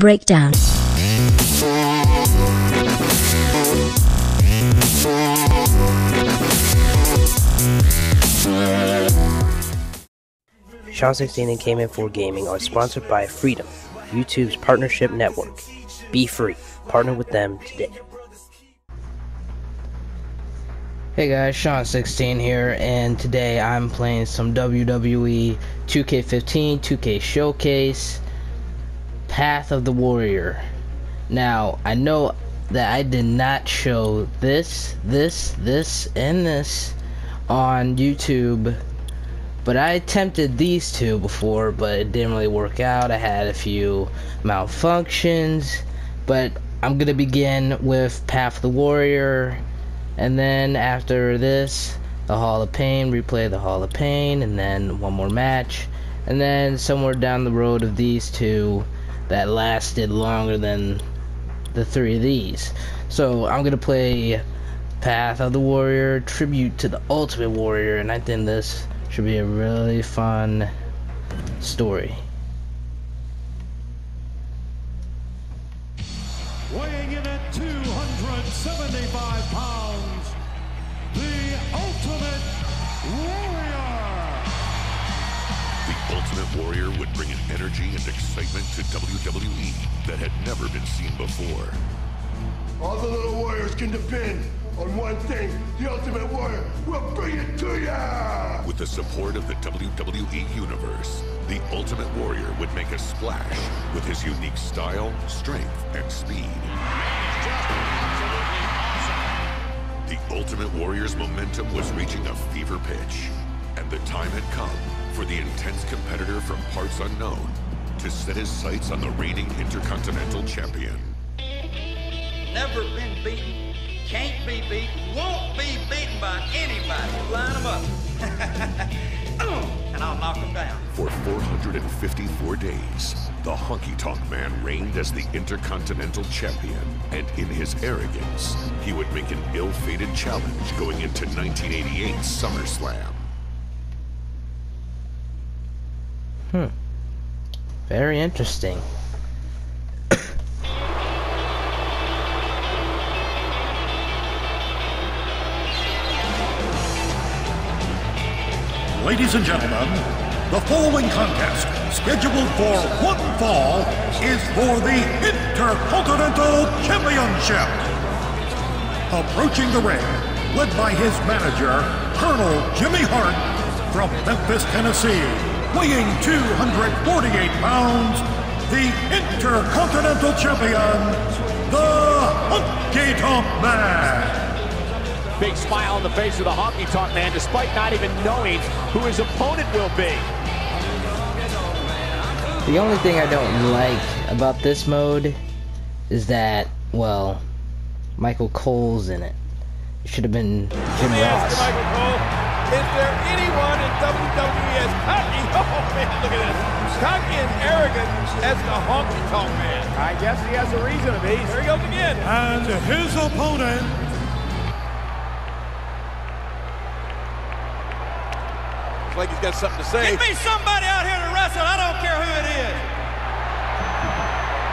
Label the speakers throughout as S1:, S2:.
S1: Breakdown.
S2: Sean16 and K-Man4 Gaming are sponsored by Freedom, YouTube's partnership network. Be free. Partner with them today. Hey guys, Sean16 here, and today I'm playing some WWE 2K15, 2K Showcase, Path of the Warrior. Now, I know that I did not show this, and this on YouTube, but I attempted these two before, but it didn't really work out. I had a few malfunctions, but I'm gonna begin with Path of the Warrior, and then after this, the Hall of Pain, replay the Hall of Pain, and then one more match, and then somewhere down the road of these two that lasted longer than the three of these. So I'm gonna play Path of the Warrior, tribute to the Ultimate Warrior, and I think this should be a really fun story.
S3: Weighing in at 275 pounds, the Ultimate Warrior.
S4: The Ultimate Warrior would bring an energy and excitement to WWE that had never been seen before.
S5: All the little warriors can depend on one thing. The Ultimate Warrior will bring it to ya!
S4: With the support of the WWE Universe, the Ultimate Warrior would make a splash with his unique style, strength, and speed. The Ultimate Warrior's momentum was reaching a fever pitch, and the time had come for the intense competitor from parts unknown to set his sights on the reigning Intercontinental Champion.
S6: Never been beaten, can't be beat, won't be beaten by anybody. Line them up. And I'll knock them down.
S4: For 454 days, the Honky Tonk Man reigned as the Intercontinental Champion, and in his arrogance, he would make an ill-fated challenge going into 1988's SummerSlam.
S2: Very interesting.
S3: Ladies and gentlemen, the following contest, scheduled for one fall, is for the Intercontinental Championship. Approaching the ring, led by his manager, Colonel Jimmy Hart, from Memphis, Tennessee, weighing 248 pounds, the Intercontinental Champion, the Honky Tonk Man.
S7: Big smile on the face of the Honky Tonk Man, despite not even knowing who his opponent will be.
S2: The only thing I don't like about this mode is that, well, Michael Cole's in it. It should have been Jim Ross.
S8: Michael Cole, is there anyone in WWE as cocky? Oh man, look at this. Cocky and arrogant as the Honky Tonk Man.
S7: I guess he has a reason to be.
S8: There he goes again.
S3: And his opponent,
S8: Like he's got something to say.
S6: Give me somebody out here to wrestle. I don't care who it is.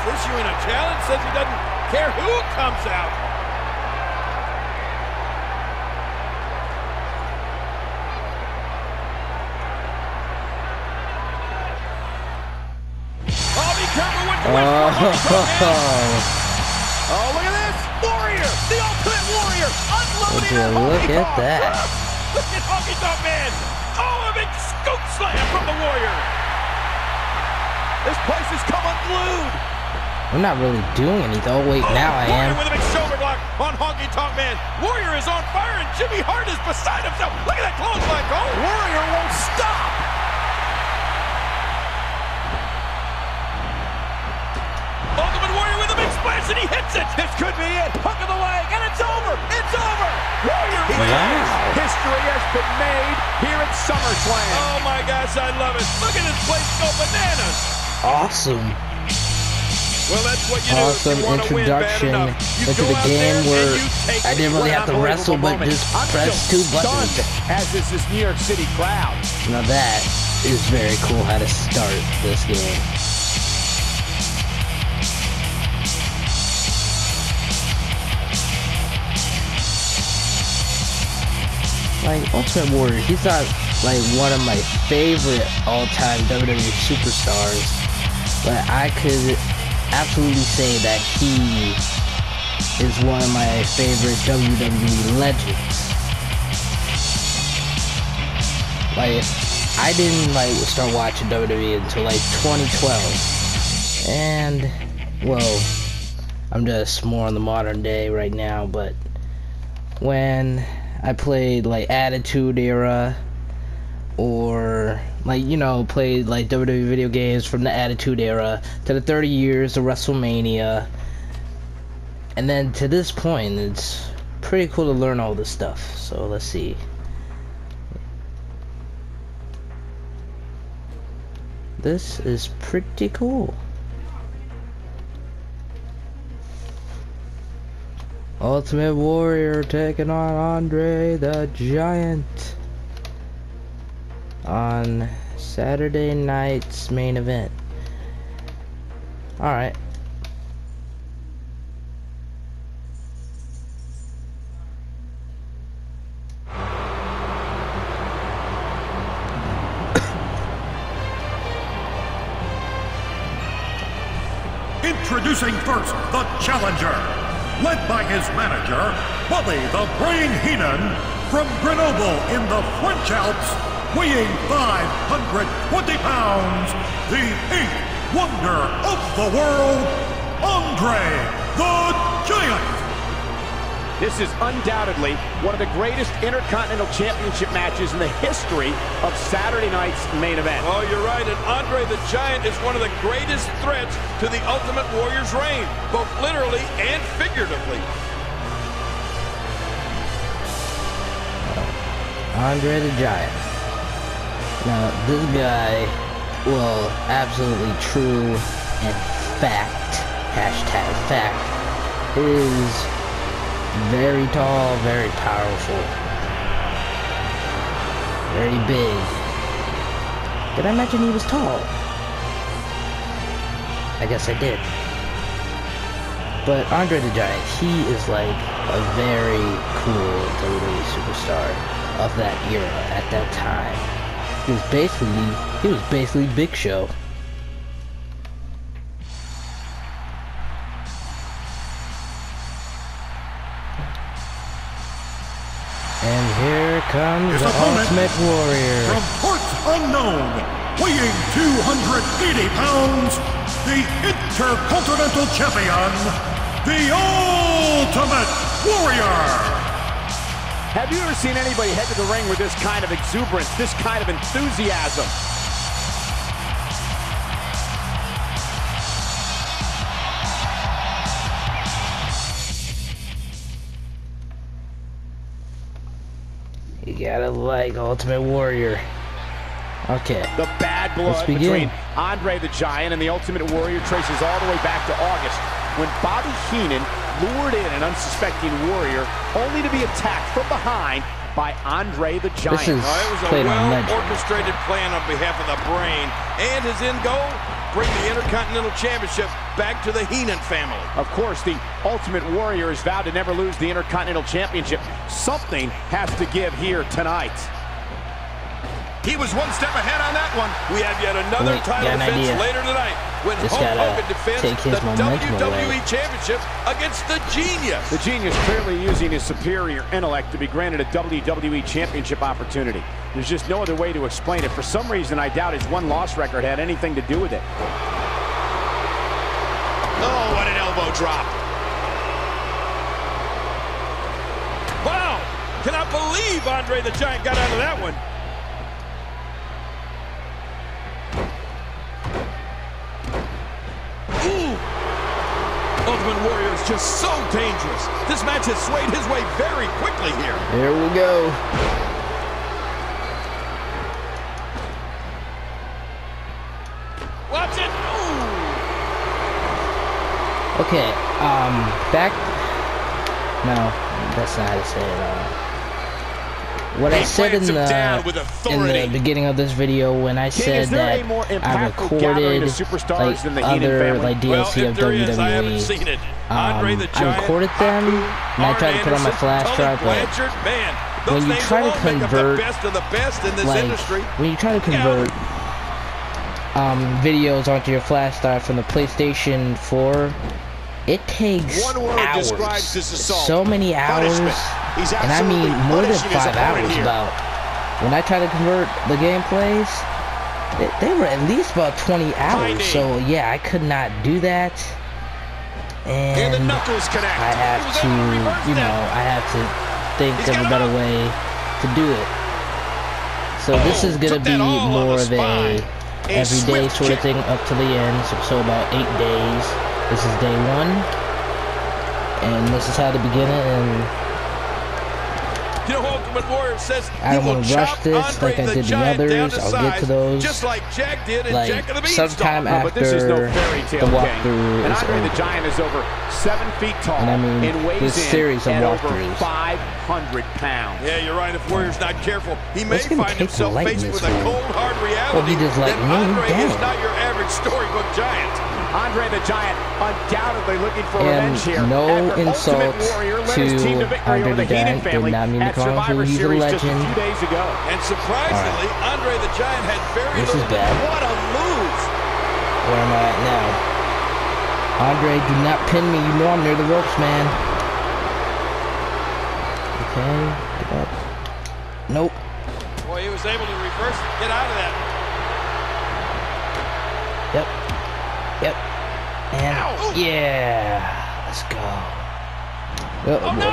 S8: Is this you in a challenge? Says he doesn't care who comes out. Oh, be careful with the
S7: Oh, look at this! Warrior! The Ultimate Warrior! Unloading a
S2: Look
S7: Honky
S2: at
S7: Tonk.
S2: that.
S8: Look at Honky Tonk Man. Oh, a big scoop slam from the Warrior.
S7: This place has come unglued!
S2: I'm not really doing anything. Oh wait, now I am.
S8: Warrior with a big shoulder block on Honky Tonk Man. Warrior is on fire and Jimmy Hart is beside himself. Look at that clothesline, Cole.
S7: Warrior won't stop!
S8: Ultimate Warrior with a big splash and he hits it.
S7: This could be it! Hook of the leg, and it's over! It's over! Warrior wins!
S2: Wow.
S7: History has been made here at SummerSlam.
S8: Oh my gosh, I love it. Look at this place go bananas.
S2: Awesome.
S8: Well, that's what you do.
S2: Awesome
S8: If you want to win bad
S2: introduction
S8: enough, you
S2: into
S8: go
S2: the
S8: out
S2: game
S8: there
S2: where
S8: and you take
S2: I didn't really have to wrestle, but just press two buttons.
S7: As is this New York City crowd.
S2: Now that is very cool how to start this game. like, Ultimate Warrior, he's not, like, one of my favorite all-time WWE superstars, but I could absolutely say that he is one of my favorite WWE legends. Like, I didn't, like, start watching WWE until, like, 2012, and, well, I'm just more on the modern day right now, but when I played like Attitude Era, or like, you know, played like WWE video games from the Attitude Era to the 30 years of WrestleMania, and then to this point, it's pretty cool to learn all this stuff. So let's see. This is pretty cool. Ultimate Warrior taking on Andre the Giant on Saturday night's main event. Alright.
S3: Introducing first, the challenger. Led by his manager, Bobby the Brain Heenan, from Grenoble in the French Alps, weighing 520 pounds, the eighth wonder of the world, Andre the Giant.
S7: This is undoubtedly one of the greatest Intercontinental Championship matches in the history of Saturday night's main event.
S8: Oh, you're right, and Andre the Giant is one of the greatest threats to the Ultimate Warrior's reign, both literally and figuratively.
S2: Andre the Giant. Now, this guy, well, absolutely true and fact, hashtag fact, is very tall, very powerful, very big. Did I mention he was tall? I guess I did. But Andre the Giant, he is like a very cool WWE superstar of that era at that time. He was basically Big Show. And here comes the Ultimate Warrior.
S3: From parts unknown, weighing 280 pounds, the Intercontinental Champion, the Ultimate Warrior.
S7: Have you ever seen anybody head to the ring with this kind of exuberance, this kind of enthusiasm?
S2: You gotta like Ultimate Warrior. Okay.
S7: The bad blood between Andre the Giant and the Ultimate Warrior traces all the way back to August, when Bobby Heenan lured in an unsuspecting Warrior, only to be attacked from behind by Andre the Giant.
S2: This is
S8: it was a well-orchestrated plan on behalf of the Brain, and his end goal, bring the Intercontinental Championship back to the Heenan family.
S7: Of course, the Ultimate Warrior has vowed to never lose the Intercontinental Championship. Something has to give here tonight.
S8: He was one step ahead on that one. We have yet another title defense later tonight when Hulk Hogan defends the WWE Championship against the Genius.
S7: The Genius clearly using his superior intellect to be granted a WWE Championship opportunity. There's just no other way to explain it. For some reason, I doubt his win-loss record had anything to do with it.
S8: Oh, what an elbow drop. Wow! Cannot believe Andre the Giant got out of that one. Ultimate Warrior is just so dangerous. This match has swayed his way very quickly here.
S2: Here we go.
S8: Watch it. Ooh.
S2: Okay, back. No, that's not how to say it. What I said in the beginning of this video, when I said that I recorded like other like DLC of WWE, I recorded them and I tried to put on my flash drive, but when you try to convert,
S8: the best of the best in this industry.
S2: When you try to convert videos onto your flash drive from the PlayStation 4, it takes hours, so many hours, and I mean more than 5 hours about. When I try to convert the gameplays, they were at least about 20 hours, so yeah, I could not do that, and I have to, you know, I have to think of a better way to do it. So this is gonna be more of a everyday sort of thing up to the end, so about 8 days. This is day 1, and this is how to begin it, and
S8: you know, Ultimate Warrior says
S2: I don't want to rush this like I did the others. I'll get to those
S8: just like Jack did in Jack of the
S2: sometime after the walkthrough
S7: and
S2: is
S7: Andre
S2: over.
S7: the Giant is over 7 feet tall,
S2: and I mean,
S7: and weighs
S2: this series of
S7: in over
S2: walkthroughs.
S7: 500 pounds.
S8: Yeah, you're right. If Warrior's not careful, he may find himself faced with a
S2: one.
S8: cold, hard reality.
S2: Well, he just like
S8: that Andre is not your average storybook giant.
S7: Andre the Giant undoubtedly looking for
S2: And
S7: revenge here.
S2: no insult to Andre the Giant, did not mean to call him, he's a legend.
S8: And surprisingly, Andre the Giant had very little. What a move!
S2: Where am I at now? Andre, do not pin me. You know I'm near the ropes, man. Okay, get up. Nope.
S8: Boy, he was able to reverse it. Get out of that.
S2: Yep. Yep. And yeah. Let's go. Oh,
S8: no!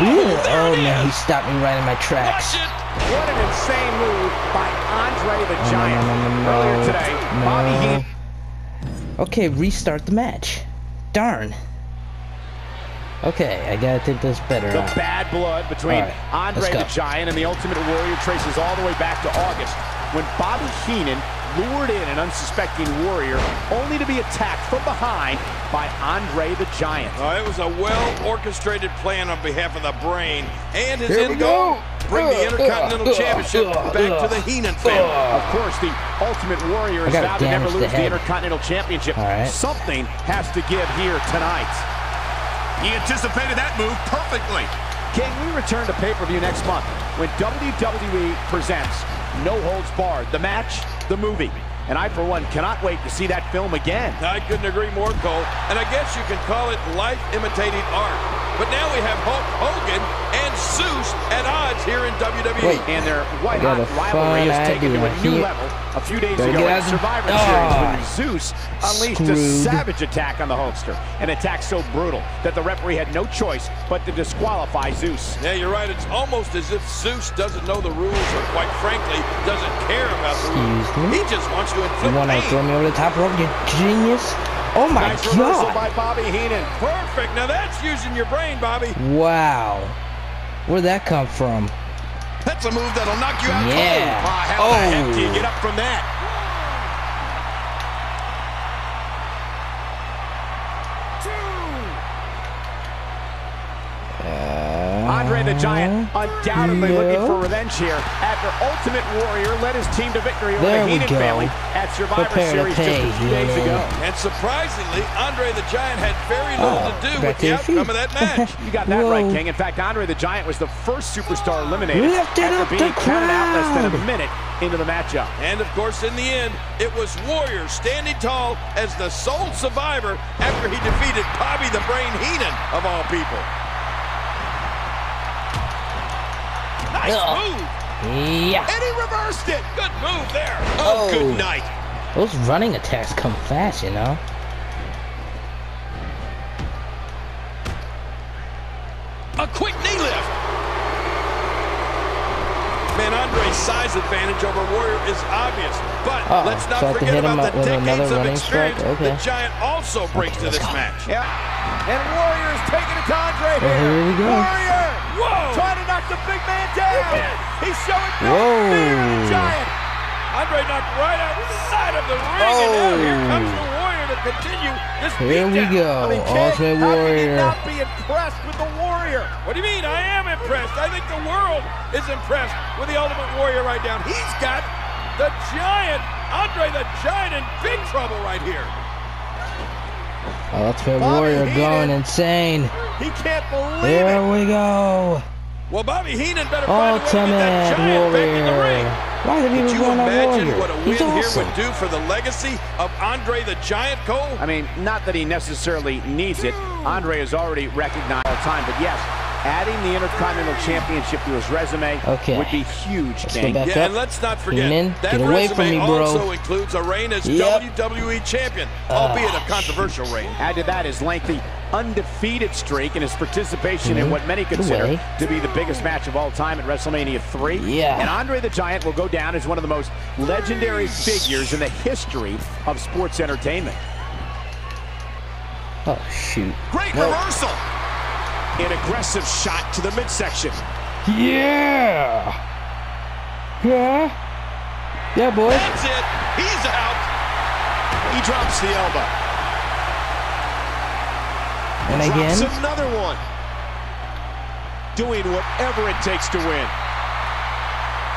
S2: Oh man, he stopped me right in my tracks.
S7: What an insane move by Andre the Giant. Earlier today, Bobby Heenan.
S2: Okay, restart the match. Darn. Okay, I gotta think this better.
S7: The bad blood between Andre the Giant and the Ultimate Warrior traces all the way back to August, when Bobby Heenan lured in an unsuspecting Warrior, only to be attacked from behind by Andre the Giant.
S8: It was a well-orchestrated plan on behalf of the Brain, and his end goal, bring the Intercontinental Championship back to the Heenan family.
S7: Of course, the Ultimate Warrior is vowed to never lose the Intercontinental Championship. Something has to give here tonight.
S8: He anticipated that move perfectly.
S7: King, we return to pay-per-view next month when WWE presents No Holds Barred, the match, the movie. And I, for one, cannot wait to see that film again.
S8: I couldn't agree more, Cole. And I guess you can call it life imitating art. But now we have Hulk Hogan and Zeus at odds here in WWE.
S7: And their white-hot rivalry is taken to a new level a few days ago at Survivor Series when Zeus unleashed a savage attack on the Hulkster. An attack so brutal that the referee had no choice but to disqualify Zeus.
S8: Yeah, you're right. It's almost as if Zeus doesn't know the rules or, quite frankly, doesn't care about the rules. He just wants to inflict pain.
S2: You want to throw me over the top rope, you genius? Oh my
S7: God!
S2: reversal
S7: by Bobby Heenan.
S8: Perfect. Now that's using your brain, Bobby.
S2: Wow. Where'd that come from?
S8: That's a move that'll knock you out cold.
S7: How the heck do you get up from that? Andre the Giant undoubtedly looking for revenge here after Ultimate Warrior led his team to victory over the Heenan family at Survivor Series just a few days ago.
S8: And surprisingly, Andre the Giant had very little to do with the outcome of that match.
S7: You got that right, King. In fact, Andre the Giant was the first superstar eliminated after being counted out less than a minute into the matchup.
S8: And of course, in the end, it was Warrior standing tall as the sole survivor after he defeated Bobby the Brain Heenan, of all people. Nice move!
S2: Yeah.
S8: And he reversed it! Good move there! Oh, good night!
S2: Those running attacks come fast, you know?
S8: A quick knee lift! Man, Andre's size advantage over Warrior is obvious, but let's not forget about the decades of experience the Giant also brings to this match.
S7: Yeah, and Warrior's taking it to Andre here.
S2: Here we go.
S7: Warrior!
S8: Whoa!
S7: Trying to knock the big man down. He's showing no fear of the Giant.
S8: Andre knocked right outside of the ring, and now here comes the Warrior to continue this beatdown.
S2: Here we go, Ultimate Warrior.
S7: How can you not be impressed with the Warrior?
S8: What do you mean? I am impressed. I think the world is impressed with the Ultimate Warrior right now. He's got the Giant, Andre the Giant, in big trouble right here.
S2: Ultimate Warrior going insane.
S8: He can't believe
S2: There we go.
S8: Well, Bobby Heenan better find a way to get that
S2: Ultimate
S8: giant back in the
S2: Warrior.
S8: ring.
S2: Why did
S8: Could
S2: people
S8: you
S2: run on
S8: imagine
S2: Warrior?
S8: what a win
S2: He's
S8: here
S2: awesome.
S8: would do for the legacy of Andre the Giant, Cole?
S7: I mean, not that he necessarily needs it. Andre is already recognized all the time, but yes, adding the Intercontinental Championship to his resume would be huge, King.
S2: Back
S8: yeah,
S2: up.
S8: and let's not forget,
S2: Heenan,
S8: that
S2: get away
S8: resume
S2: from me, bro.
S8: also includes a reign as WWE Champion, albeit a controversial reign.
S7: Add to that his lengthy, undefeated streak and his participation in what many consider to be the biggest match of all time at WrestleMania 3.
S2: Yeah.
S7: And Andre the Giant will go down as one of the most legendary figures in the history of sports entertainment.
S2: Oh, shoot.
S8: Great reversal.
S7: An aggressive shot to the midsection.
S2: Yeah. Yeah. Yeah, boy.
S8: That's it. He's out.
S7: He drops the elbow.
S2: And again.
S7: Drops another one. Doing whatever it takes to win.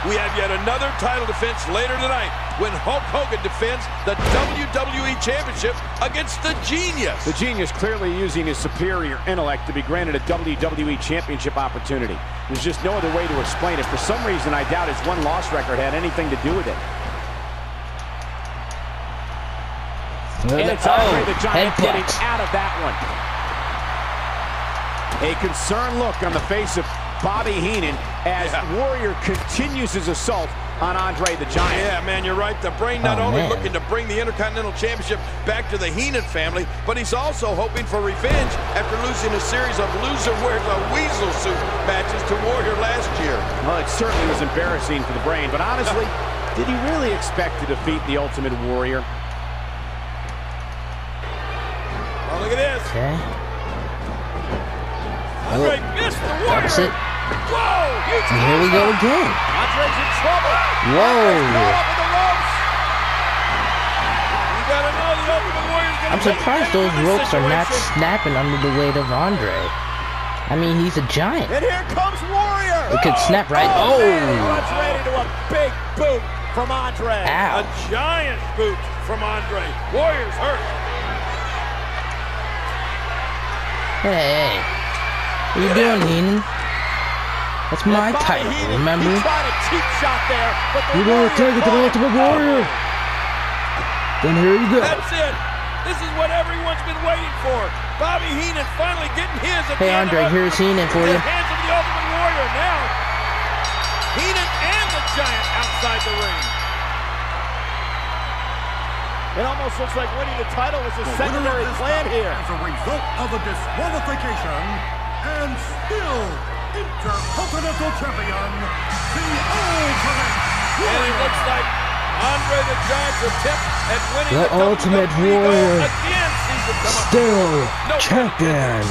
S8: We have yet another title defense later tonight when Hulk Hogan defends the WWE Championship against the Genius.
S7: The Genius clearly using his superior intellect to be granted a WWE Championship opportunity. There's just no other way to explain it. For some reason, I doubt his one-loss record had anything to do with it. And it's Andre the Giant getting out of that one. A concerned look on the face of Bobby Heenan as Warrior continues his assault on Andre the Giant.
S8: Yeah, man, you're right. The Brain not only looking to bring the Intercontinental Championship back to the Heenan family, but he's also hoping for revenge after losing a series of loser wears a weasel suit matches to Warrior last year.
S7: Well, it certainly was embarrassing for the Brain, but honestly, did he really expect to defeat the Ultimate Warrior?
S8: Oh, look at this.
S2: Okay.
S8: Andre missed the Warrior.
S2: That's it.
S8: Whoa,
S2: And here we go again.
S8: Andre's in trouble.
S2: Whoa.
S8: Caught up in the ropes. You gotta know the Ultimate Warrior's gonna
S2: I'm surprised
S8: take
S2: those
S8: advantage of
S2: ropes
S8: this
S2: are not
S8: situation.
S2: snapping under the weight of Andre. I mean, he's a giant.
S8: And here comes Warrior.
S2: It could snap right.
S8: Man, he
S2: Oh.
S8: runs right into a big boot from Andre.
S2: Ow.
S8: A giant boot from Andre. Warrior's hurt.
S2: Hey. What are you doing, Heenan? That's my title, remember?
S8: He tried a cheap shot there, but the
S2: You're going to take it to the Ultimate Warrior. Then here you go.
S8: That's it. This is what everyone's been waiting for. Bobby Heenan finally getting his.
S2: Hey, Andre, here's Heenan for you.
S8: Hands of the Ultimate Warrior now. Heenan and the Giant outside the ring. It almost looks like winning the title was a secondary plan here.
S3: As a result of a disqualification, and still Intercontinental Champion, the Ultimate Warrior.
S8: And it looks like Andre the Giant's attempt at winning
S2: The Ultimate
S8: WWE
S2: Warrior
S8: again seems to come up.
S2: still
S8: No
S2: champion.